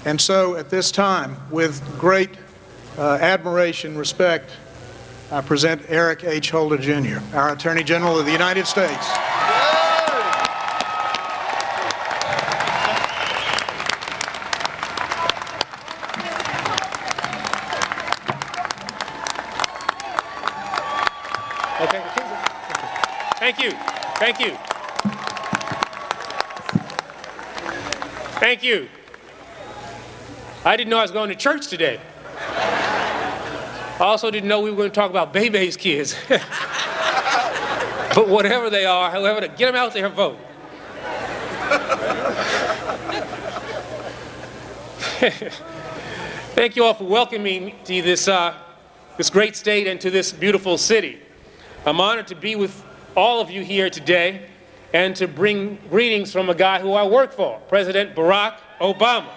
And so at this time, with great admiration, respect, I present Eric H. Holder, Jr., our Attorney General of the United States. Okay. Thank you. Thank you. Thank you. I didn't know I was going to church today. I also didn't know we were going to talk about Bebe's kids. But whatever they are, however, to get them out there and vote. Thank you all for welcoming me to this great state and to this beautiful city. I'm honored to be with all of you here today and to bring greetings from a guy who I work for, President Barack Obama.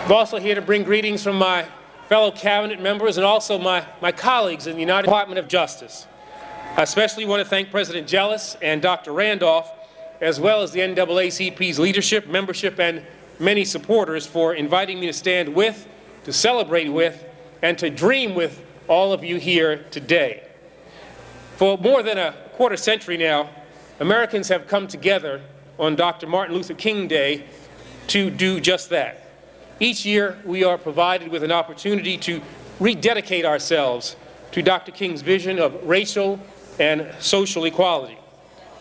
I'm also here to bring greetings from my fellow cabinet members and also my colleagues in the United Department of Justice. I especially want to thank President Jealous and Dr. Randolph, as well as the NAACP's leadership, membership, and many supporters for inviting me to stand with, to celebrate with, and to dream with all of you here today. For more than a quarter century now, Americans have come together on Dr. Martin Luther King Day to do just that. Each year, we are provided with an opportunity to rededicate ourselves to Dr. King's vision of racial and social equality,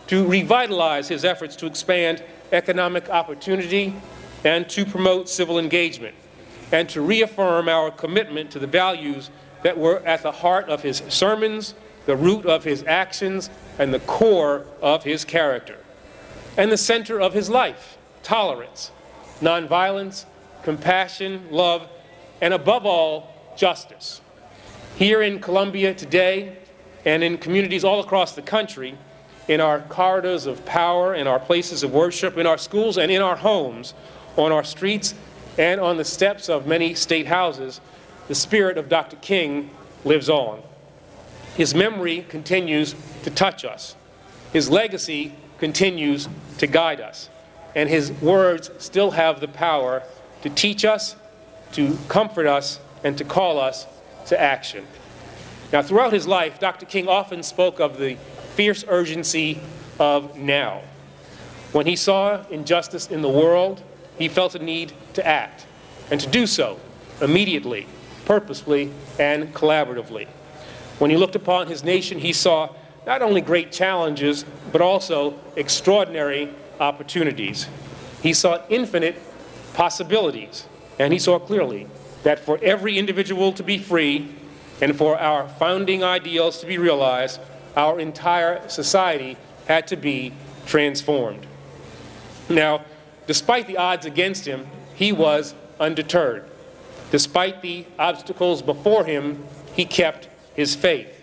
to revitalize his efforts to expand economic opportunity and to promote civil engagement, and to reaffirm our commitment to the values that were at the heart of his sermons, the root of his actions, and the core of his character, and the center of his life: tolerance, nonviolence, compassion, love, and above all, justice. Here in Columbia today, and in communities all across the country, in our corridors of power, in our places of worship, in our schools, and in our homes, on our streets, and on the steps of many state houses, the spirit of Dr. King lives on. His memory continues to touch us. His legacy continues to guide us. And his words still have the power to teach us, to comfort us, and to call us to action. Now, throughout his life, Dr. King often spoke of the fierce urgency of now. When he saw injustice in the world, he felt a need to act, and to do so immediately, purposefully, and collaboratively. When he looked upon his nation, he saw not only great challenges, but also extraordinary opportunities. He saw infinite possibilities, and he saw clearly that for every individual to be free and for our founding ideals to be realized, our entire society had to be transformed. Now, despite the odds against him, he was undeterred. Despite the obstacles before him, he kept his faith.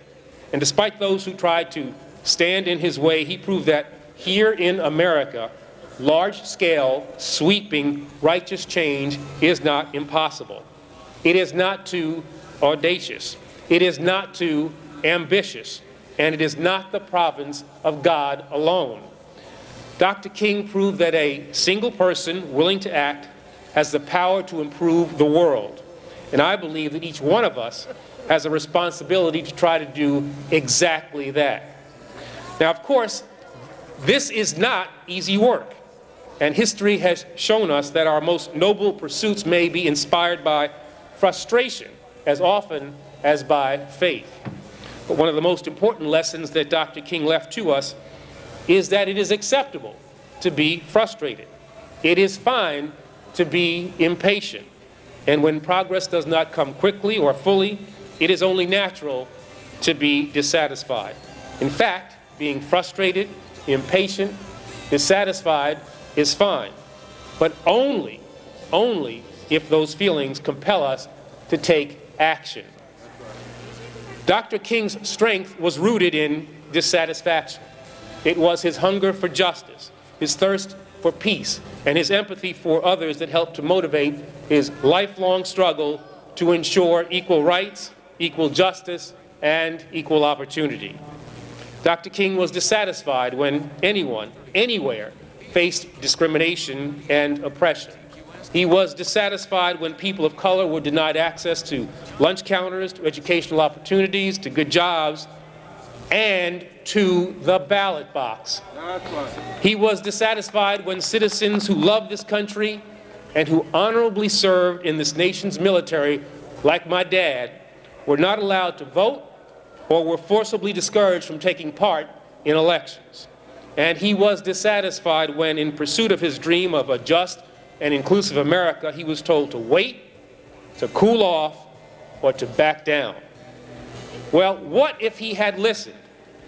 And despite those who tried to stand in his way, he proved that here in America, large-scale, sweeping, righteous change is not impossible. It is not too audacious. It is not too ambitious. And it is not the province of God alone. Dr. King proved that a single person willing to act has the power to improve the world. And I believe that each one of us has a responsibility to try to do exactly that. Now, of course, this is not easy work. And history has shown us that our most noble pursuits may be inspired by frustration as often as by faith. But one of the most important lessons that Dr. King left to us is that it is acceptable to be frustrated. It is fine to be impatient. And when progress does not come quickly or fully, it is only natural to be dissatisfied. In fact, being frustrated, impatient, dissatisfied is fine, but only if those feelings compel us to take action. Dr. King's strength was rooted in dissatisfaction. It was his hunger for justice, his thirst for peace, and his empathy for others that helped to motivate his lifelong struggle to ensure equal rights, equal justice, and equal opportunity. Dr. King was dissatisfied when anyone, anywhere, faced discrimination and oppression. He was dissatisfied when people of color were denied access to lunch counters, to educational opportunities, to good jobs, and to the ballot box. He was dissatisfied when citizens who loved this country and who honorably served in this nation's military, like my dad, were not allowed to vote or were forcibly discouraged from taking part in elections. And he was dissatisfied when, in pursuit of his dream of a just and inclusive America, he was told to wait, to cool off, or to back down. Well, what if he had listened?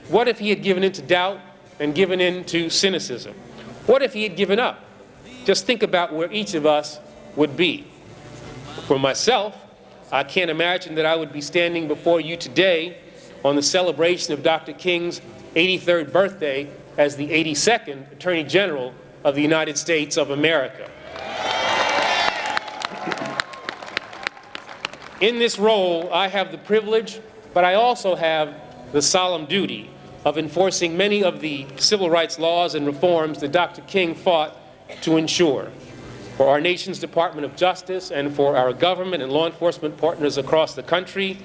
What if he had given in to doubt and given in to cynicism? What if he had given up? Just think about where each of us would be. For myself, I can't imagine that I would be standing before you today on the celebration of Dr. King's 83rd birthday as the 82nd Attorney General of the United States of America. In this role, I have the privilege, but I also have the solemn duty of enforcing many of the civil rights laws and reforms that Dr. King fought to ensure for our nation's Department of Justice and for our government and law enforcement partners across the country.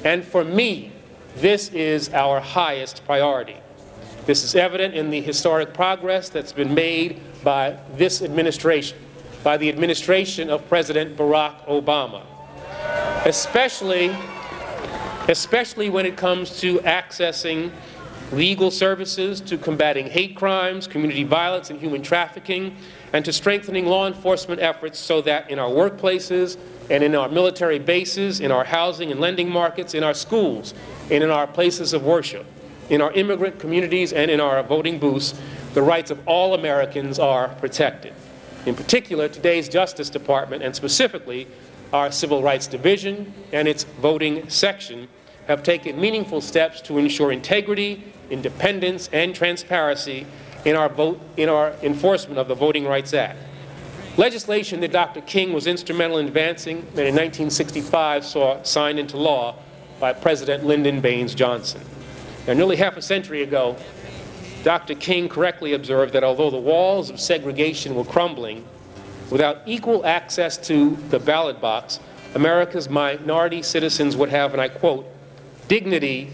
And for me, this is our highest priority. This is evident in the historic progress that's been made by this administration, by the administration of President Barack Obama, especially when it comes to accessing legal services, to combating hate crimes, community violence, and human trafficking, and to strengthening law enforcement efforts so that in our workplaces and in our military bases, in our housing and lending markets, in our schools, and in our places of worship, in our immigrant communities and in our voting booths, the rights of all Americans are protected. In particular, today's Justice Department, and specifically our Civil Rights Division and its voting section, have taken meaningful steps to ensure integrity, independence, and transparency in our enforcement of the Voting Rights Act. Legislation that Dr. King was instrumental in advancing and in 1965 saw signed into law by President Lyndon Baines Johnson. Now, nearly half a century ago, Dr. King correctly observed that although the walls of segregation were crumbling, without equal access to the ballot box, America's minority citizens would have, and I quote, dignity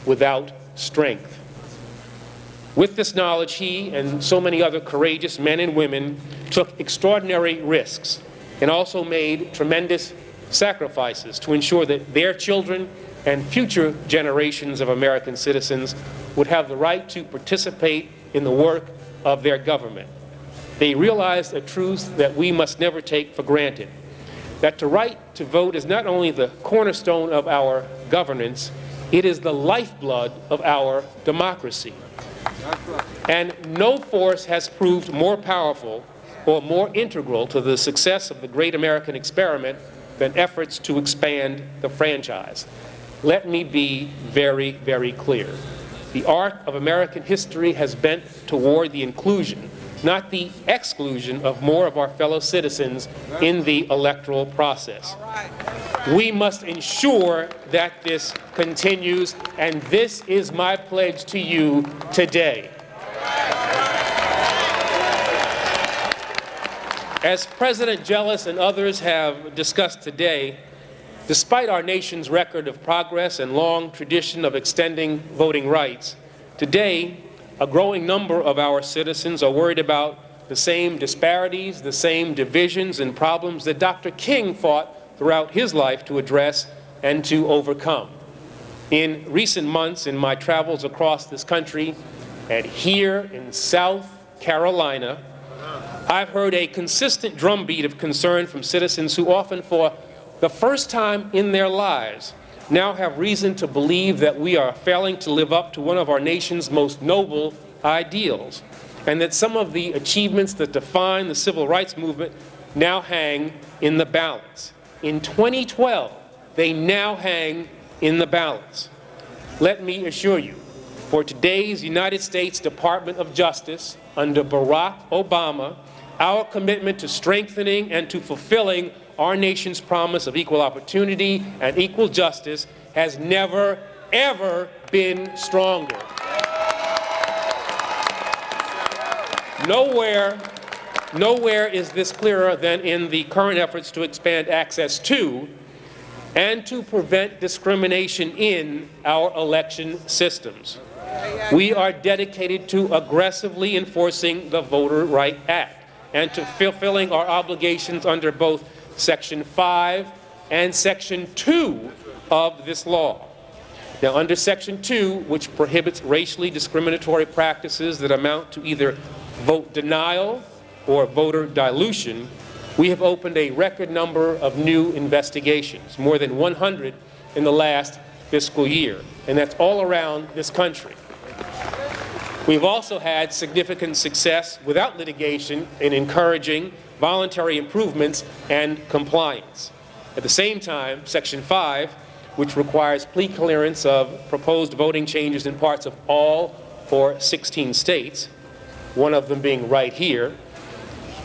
without strength. With this knowledge, he and so many other courageous men and women took extraordinary risks and also made tremendous sacrifices to ensure that their children and future generations of American citizens would have the right to participate in the work of their government. They realized a truth that we must never take for granted, that the right to vote is not only the cornerstone of our governance, it is the lifeblood of our democracy. And no force has proved more powerful or more integral to the success of the great American experiment than efforts to expand the franchise. Let me be very, very clear. The arc of American history has bent toward the inclusion, not the exclusion, of more of our fellow citizens in the electoral process. We must ensure that this continues, and this is my pledge to you today. As President Jealous and others have discussed today, despite our nation's record of progress and long tradition of extending voting rights, today a growing number of our citizens are worried about the same disparities, the same divisions and problems that Dr. King fought throughout his life to address and to overcome. In recent months, in my travels across this country, and here in South Carolina, I've heard a consistent drumbeat of concern from citizens who often, for the first time in their lives, now have reason to believe that we are failing to live up to one of our nation's most noble ideals, and that some of the achievements that define the civil rights movement now hang in the balance. In 2012, they now hang in the balance. Let me assure you, for today's United States Department of Justice, under Barack Obama, our commitment to strengthening and to fulfilling our nation's promise of equal opportunity and equal justice has never, ever been stronger. Nowhere is this clearer than in the current efforts to expand access to and to prevent discrimination in our election systems. We are dedicated to aggressively enforcing the Voter Right Act and to fulfilling our obligations under both Section 5 and Section 2 of this law. Now, under Section 2, which prohibits racially discriminatory practices that amount to either vote denial or voter dilution, we have opened a record number of new investigations, more than 100 in the last fiscal year, and that's all around this country. We've also had significant success without litigation in encouraging voluntary improvements and compliance. At the same time, Section 5, which requires plea clearance of proposed voting changes in parts of all or 16 states, one of them being right here,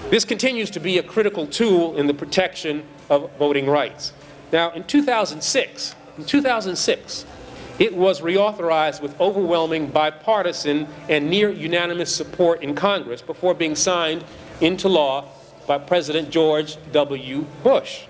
this continues to be a critical tool in the protection of voting rights. Now, in 2006, it was reauthorized with overwhelming bipartisan and near unanimous support in Congress before being signed into law by President George W. Bush.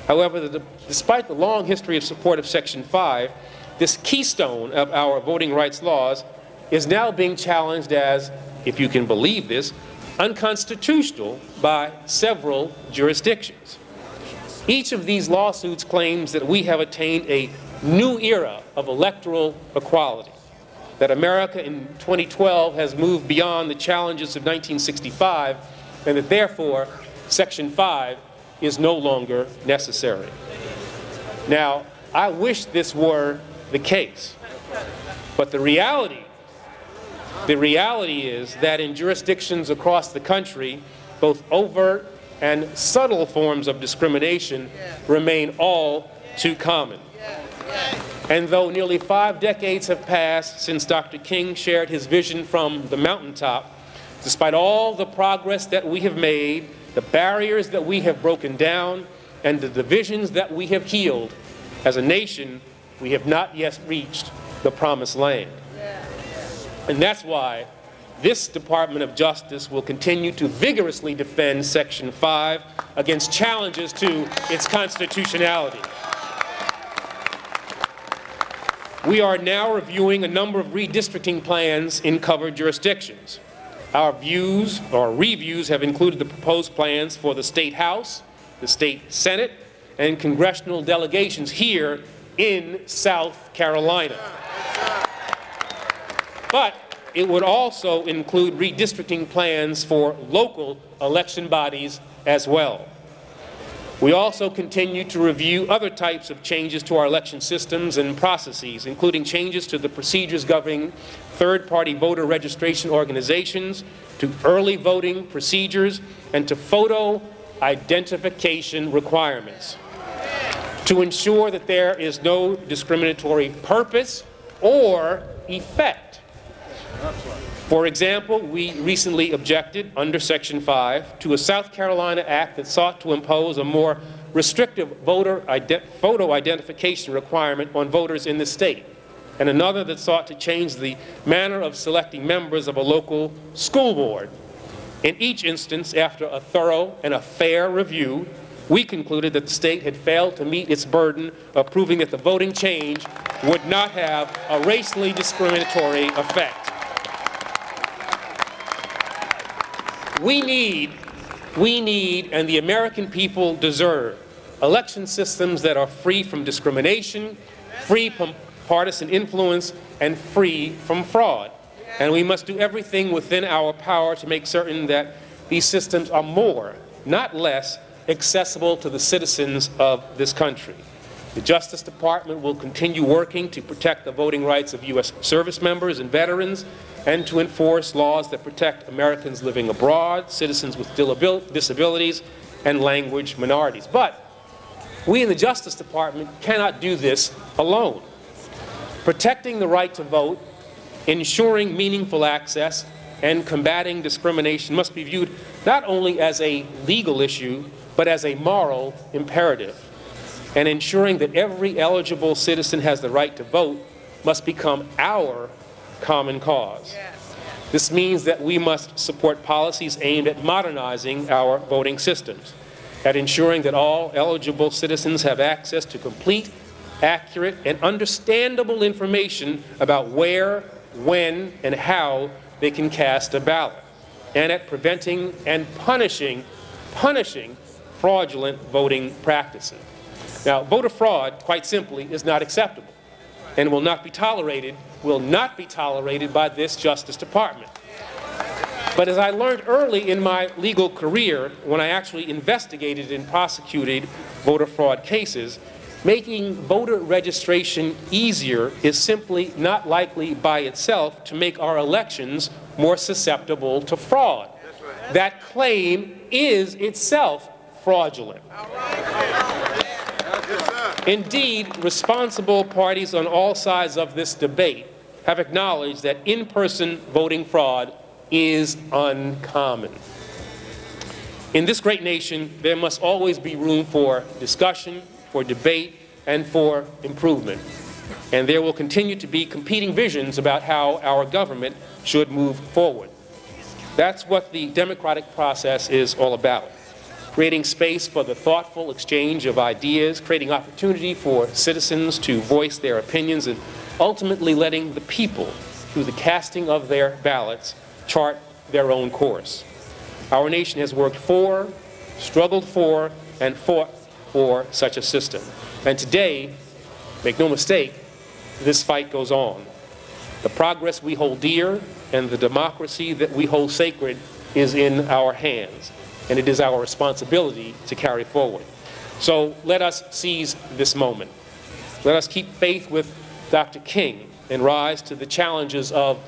However, despite the long history of support of Section 5, this keystone of our voting rights laws is now being challenged as, if you can believe this, unconstitutional by several jurisdictions. Each of these lawsuits claims that we have attained a new era of electoral equality, that America in 2012 has moved beyond the challenges of 1965, and that therefore Section 5 is no longer necessary. Now, I wish this were the case, but the reality is that in jurisdictions across the country, both overt and subtle forms of discrimination remain all too common. And though nearly 5 decades have passed since Dr. King shared his vision from the mountaintop, despite all the progress that we have made, the barriers that we have broken down, and the divisions that we have healed, as a nation, we have not yet reached the promised land. And that's why this Department of Justice will continue to vigorously defend Section 5 against challenges to its constitutionality. We are now reviewing a number of redistricting plans in covered jurisdictions. Our reviews have included the proposed plans for the State House, the State Senate, and congressional delegations here in South Carolina. But it would also include redistricting plans for local election bodies as well. We also continue to review other types of changes to our election systems and processes, including changes to the procedures governing third-party voter registration organizations, to early voting procedures, and to photo identification requirements, to ensure that there is no discriminatory purpose or effect. For example, we recently objected under Section 5 to a South Carolina act that sought to impose a more restrictive photo identification requirement on voters in the state, and another that sought to change the manner of selecting members of a local school board. In each instance, after a thorough and a fair review, we concluded that the state had failed to meet its burden of proving that the voting change would not have a racially discriminatory effect. We need, and the American people deserve, election systems that are free from discrimination, free from partisan influence, and free from fraud. And we must do everything within our power to make certain that these systems are more, not less, accessible to the citizens of this country. The Justice Department will continue working to protect the voting rights of U.S. service members and veterans, and to enforce laws that protect Americans living abroad, citizens with disabilities, and language minorities. But we in the Justice Department cannot do this alone. Protecting the right to vote, ensuring meaningful access, and combating discrimination must be viewed not only as a legal issue, but as a moral imperative. And ensuring that every eligible citizen has the right to vote must become our common cause. This means that we must support policies aimed at modernizing our voting systems, at ensuring that all eligible citizens have access to complete, accurate, and understandable information about where, when, and how they can cast a ballot, and at preventing and punishing fraudulent voting practices. Now, voter fraud, quite simply, is not acceptable and will not be tolerated by this Justice Department. But as I learned early in my legal career, when I actually investigated and prosecuted voter fraud cases, making voter registration easier is simply not likely by itself to make our elections more susceptible to fraud. That claim is itself fraudulent. Indeed, responsible parties on all sides of this debate have acknowledged that in-person voting fraud is uncommon. In this great nation, there must always be room for discussion, for debate, and for improvement. And there will continue to be competing visions about how our government should move forward. That's what the democratic process is all about. Creating space for the thoughtful exchange of ideas, creating opportunity for citizens to voice their opinions, and ultimately letting the people, through the casting of their ballots, chart their own course. Our nation has worked for, struggled for, and fought for such a system. And today, make no mistake, this fight goes on. The progress we hold dear and the democracy that we hold sacred is in our hands, and it is our responsibility to carry forward. So let us seize this moment. Let us keep faith with Dr. King and rise to the challenges of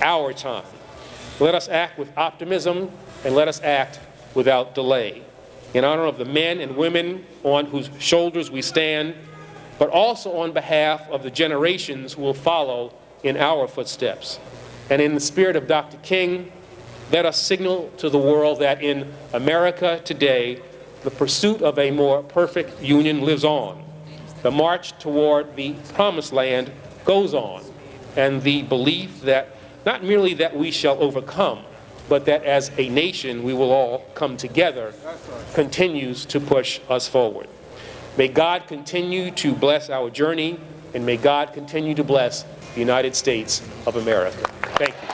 our time. Let us act with optimism, and let us act without delay. In honor of the men and women on whose shoulders we stand, but also on behalf of the generations who will follow in our footsteps. And in the spirit of Dr. King, let us signal to the world that in America today, the pursuit of a more perfect union lives on. The march toward the promised land goes on, and the belief that not merely that we shall overcome, but that as a nation we will all come together continues to push us forward. May God continue to bless our journey, and may God continue to bless the United States of America. Thank you.